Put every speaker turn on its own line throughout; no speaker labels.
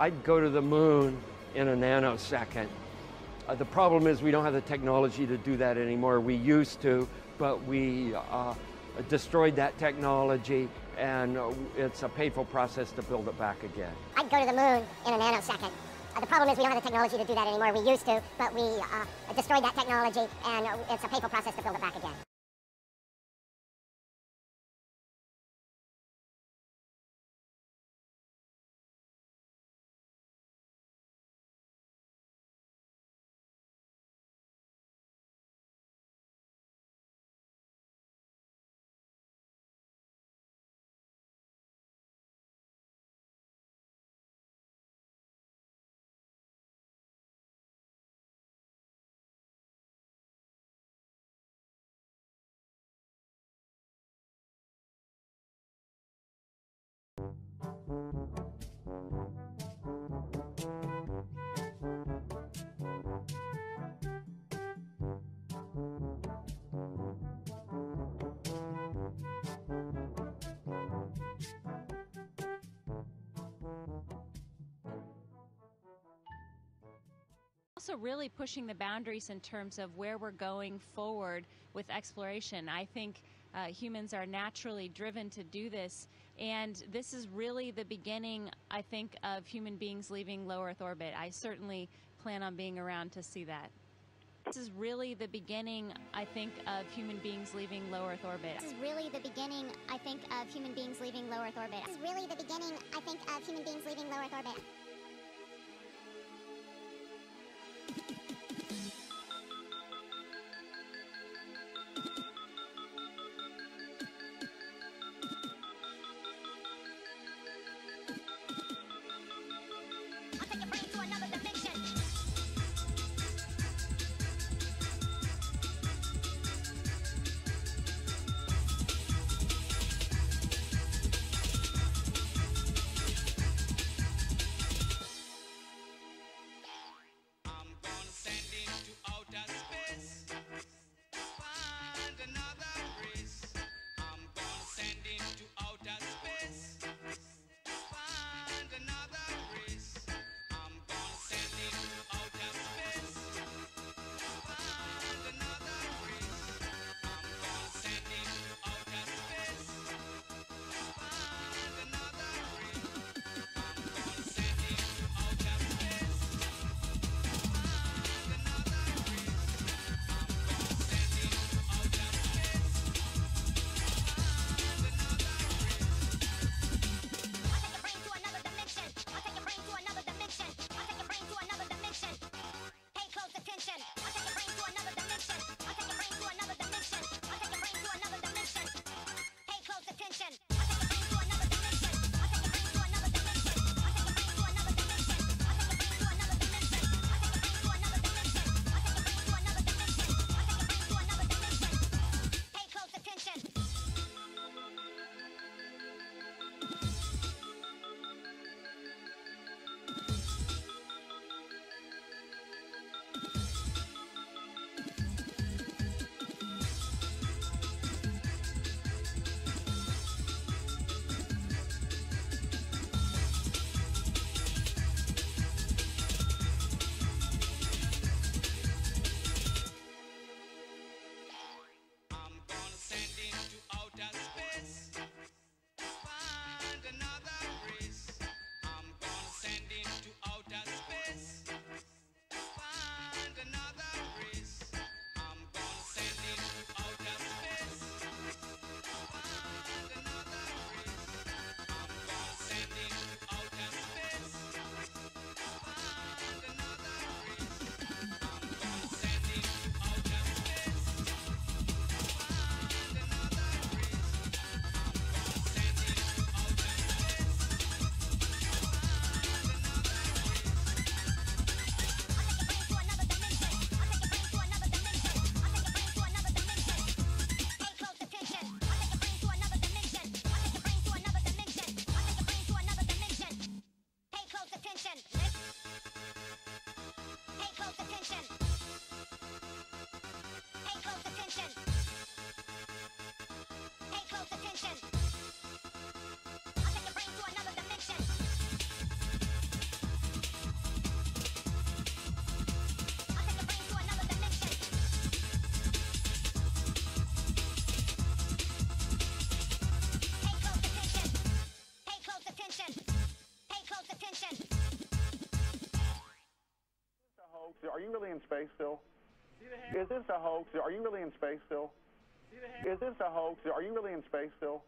I'd go to the moon in a nanosecond. The problem is we don't have the technology to do that anymore. We used to, but we destroyed that technology, and it's a painful process to build it back again.
I'd go to the moon in a nanosecond. The problem is we don't have the technology to do that anymore. We used to, but we destroyed that technology, and it's a painful process to build it back again.
Also really pushing the boundaries in terms of where we're going forward with exploration. I think humans are naturally driven to do this, and this is really the beginning, I think, of human beings leaving low Earth orbit. I certainly plan on being around to see that. This is really the beginning, I think, of human beings leaving low Earth orbit.
This is really the beginning, I think, of human beings leaving low Earth orbit. This is really the beginning, I think, of human beings leaving low Earth orbit.
Are you really in space still? Is this a hoax? Are you really in space still? Is this a hoax? Are you really in space still?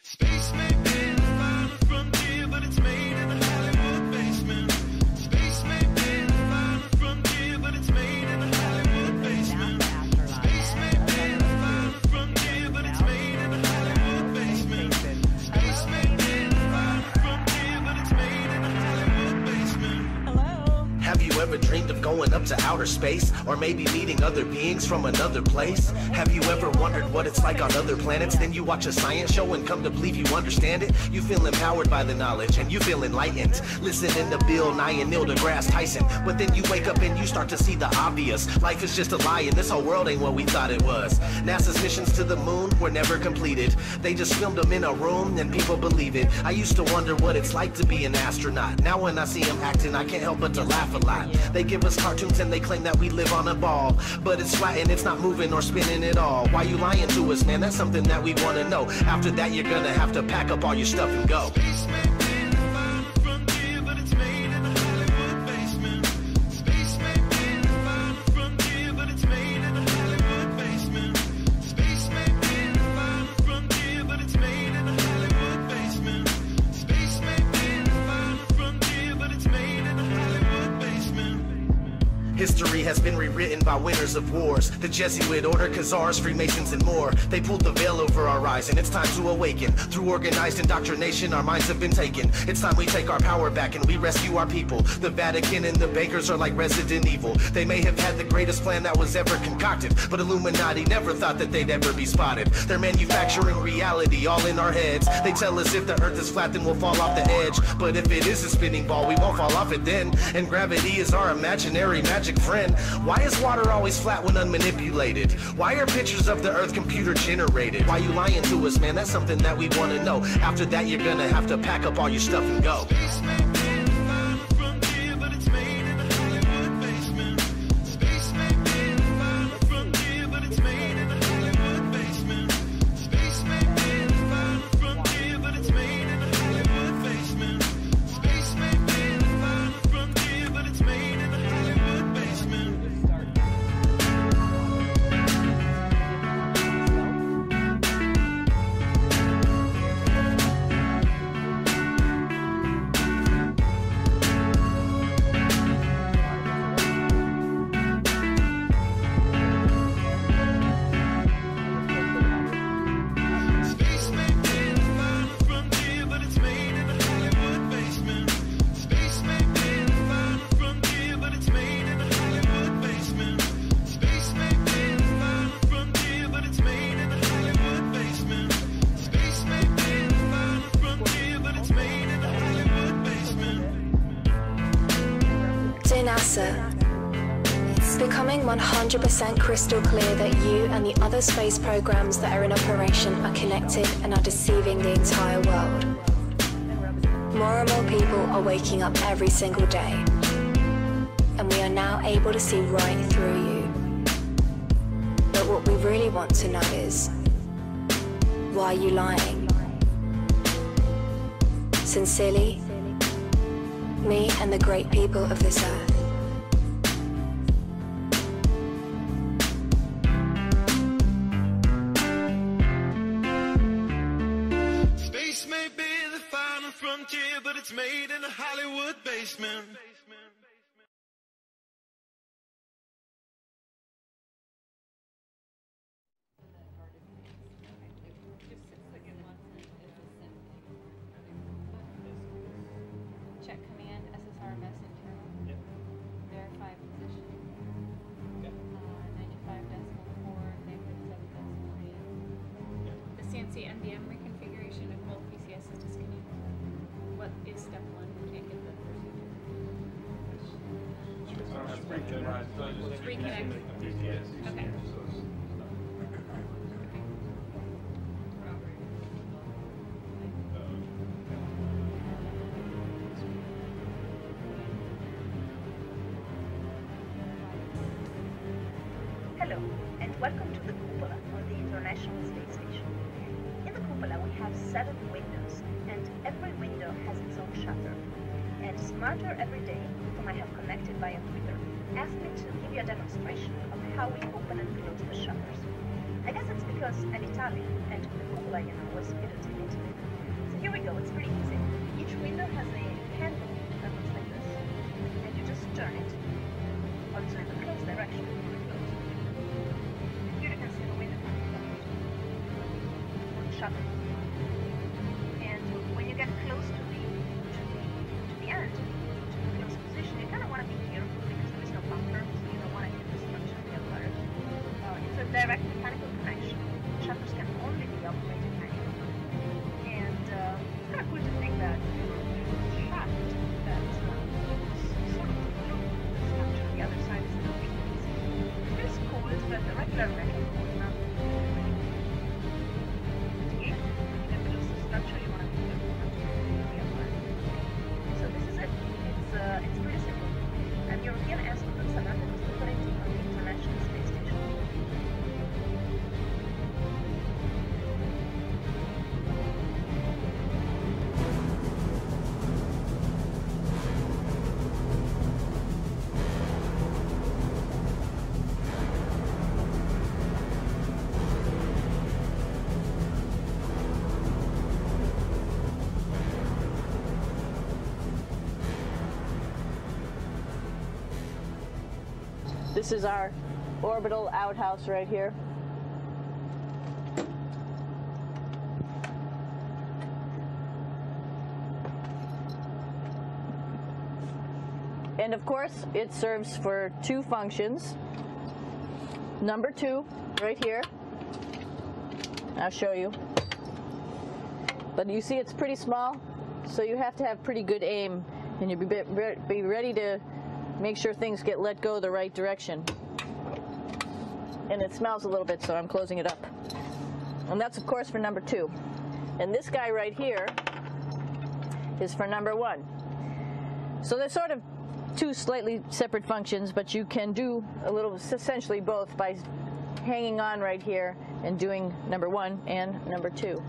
Space may be the final frontier, but it's made in a Hollywood basement. Space may be the final frontier, but it's made in a Hollywood basement. Space may be the final frontier, but it's made in a Hollywood basement. Space may be the final frontier, but it's made in a Hollywood basement. Hello.
Have you ever dreamed of going up to outer space? Or maybe meeting other beings from another place? Have you ever wondered what it's like on other planets? Then you watch a science show and come to believe you understand it? You feel empowered by the knowledge and you feel enlightened, listening to Bill Nye and Neil deGrasse Tyson. But then you wake up and you start to see the obvious. Life is just a lie and this whole world ain't what we thought it was. NASA's missions to the moon were never completed. They just filmed them in a room and people believe it. I used to wonder what it's like to be an astronaut. Now when I see them acting, I can't help but to laugh a lot. They give us cartoons and they claim that we live on a ball, but it's flat and it's not moving or spinning at all. Why you lying to us, man? That's something that we want to know. After that, you're gonna have to pack up all your stuff and go.
Space may be the final frontier, but it's made in a Hollywood basement. Space may be the final frontier, but it's made in a Hollywood basement. Space may be the final frontier, but it's made in a Hollywood basement. Space may be the final frontier, but it's made in a Hollywood basement.
History has been rewritten by winners of wars, the Jesuit order, Khazars, Freemasons, and more. They pulled the veil over our eyes, and it's time to awaken. Through organized indoctrination, our minds have been taken. It's time we take our power back and we rescue our people. The Vatican and the bankers are like Resident Evil. They may have had the greatest plan that was ever concocted, but Illuminati never thought that they'd ever be spotted. They're manufacturing reality all in our heads. They tell us if the earth is flat, then we'll fall off the edge. But if it is a spinning ball, we won't fall off it then. And gravity is our imaginary magic friend. Why is water always flat when unmanipulated? Why are pictures of the earth computer generated? Why you lying to us, man? That's something that we want to know. After that, you're gonna have to pack up all your stuff and go.
Space may be the final frontier, but it's made in a Hollywood basement. Space may be the final frontier, but it's made in a Hollywood basement. Space may be the final frontier, but it's made in a Hollywood basement. Space may be the final frontier, but it's made in a Hollywood basement. Space may be the final frontier, but it's made in a Hollywood basement. Space may be the final frontier, but it's made in a Hollywood basement. Space may be the final frontier, but it's made in a Hollywood basement. Space may be the final frontier, but it's made in a Hollywood basement.
Dear NASA, it's becoming 100% crystal clear that you and the other space programs that are in operation are connected and are deceiving the entire world. More and more people are waking up every single day, and we are now able to see right through you. But what we really want to know is, why are you lying? Sincerely, me and the great people of this earth.
Space may be the final frontier, but it's made in a Hollywood basement.
Check command, SSR messenger. Verify position. 95.4, -7.3. The CNC MDM reconfiguration of both PCS is discontinued. What is step 1? We can't get the reconnect. Okay.
Hello, and Welcome to the cupola, or the International Space Station. In the cupola we have 7 windows, and every window has its own shutter. And Smarter Every Day, whom I have connected via Twitter, asked me to give you a demonstration of how we open and close the shutters. I guess it's because I'm Italian, and the cupola, was fitted in Italy. So here we go, it's pretty easy. Each window has a handle that looks like this, and you just turn it, also in the closed direction. Here you can see the window closed, shutter. And when you get close to the end, to the closed position, you kind of want to be careful because there is no bumper, so you don't want to hit the structure of the alert. It's a direct mechanical connection. Shutters can only be operated manually. And it's kind of cool to think that there's a shaft that sort of glue the structure. The other side is not easy. It is cold, but the regular metal cold enough. Again, when you get close to the structure, you want to be careful not to hit the alert. So this is it. It's pretty simple. And European astronauts are not operating on the International Space Station.
This is our orbital outhouse right here. And of course, it serves for 2 functions. Number 2, right here. I'll show you. But you see it's pretty small, so you have to have pretty good aim, and you'll be ready to make sure things get let go the right direction. And it smells a little bit, so I'm closing it up. And that's, of course, for number 2. And this guy right here is for number 1. So they're sort of 2 slightly separate functions, but you can do a little, essentially both, by hanging on right here and doing number 1 and number 2.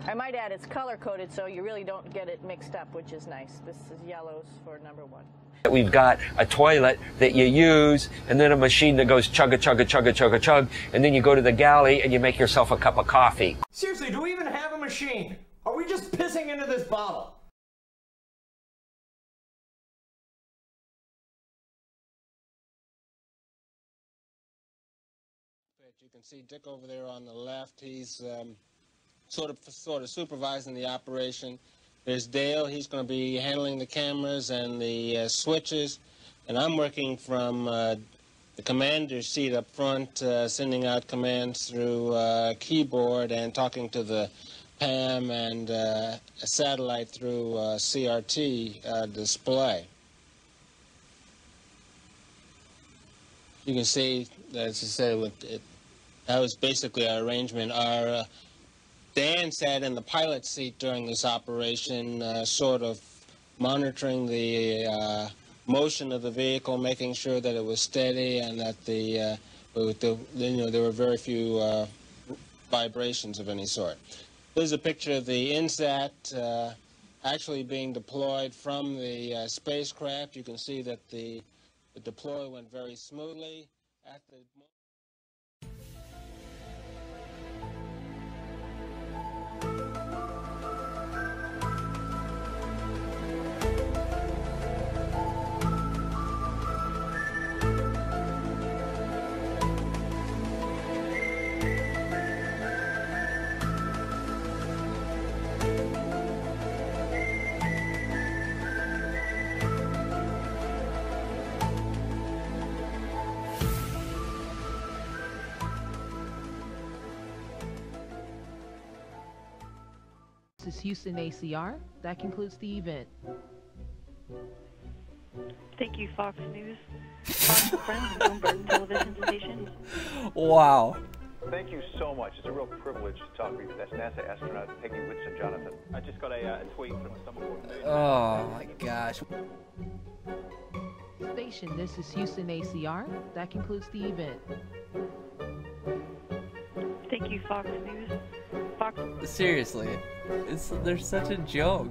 I might add it's color-coded, so you really don't get it mixed up, which is nice. This is yellows for number 1.
We've got a toilet that you use, and then a machine that goes chugga, chugga, chugga, chugga, chug, and then you go to the galley and you make yourself a cup of coffee.
Seriously, do we even have a machine? Are we just pissing into this bottle?
You can see Dick over there on the left. He's sort of supervising the operation. There's Dale. He's going to be handling the cameras and the switches. And I'm working from the commander's seat up front, sending out commands through keyboard and talking to the PAM and a satellite through CRT display. You can see, as I said, that was basically our arrangement. Dan sat in the pilot's seat during this operation, sort of monitoring the motion of the vehicle, making sure that it was steady and that there were very few vibrations of any sort. Here's a picture of the INSAT actually being deployed from the spacecraft. You can see that the deploy went very smoothly. At the
This is Houston ACR. That concludes the event.
Thank you, Fox News. Fox Friends, Bloomberg Television Station.
Wow.
Thank you so much. It's a real privilege to talk with you. That's NASA astronaut Peggy Whitson-Jonathan. I just got a tweet from someone called...
Oh my gosh.
Station, this is Houston ACR. That concludes the event.
Thank you, Fox News. Fox.
Seriously, they're such a joke.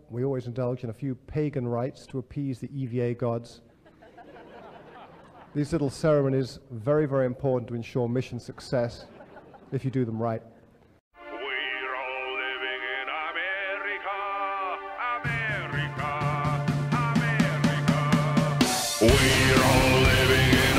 We always indulge in a few pagan rites to appease the EVA gods. These little ceremonies are very, very important to ensure mission success if you do them right.
We're all living in America, America, America. We're all living in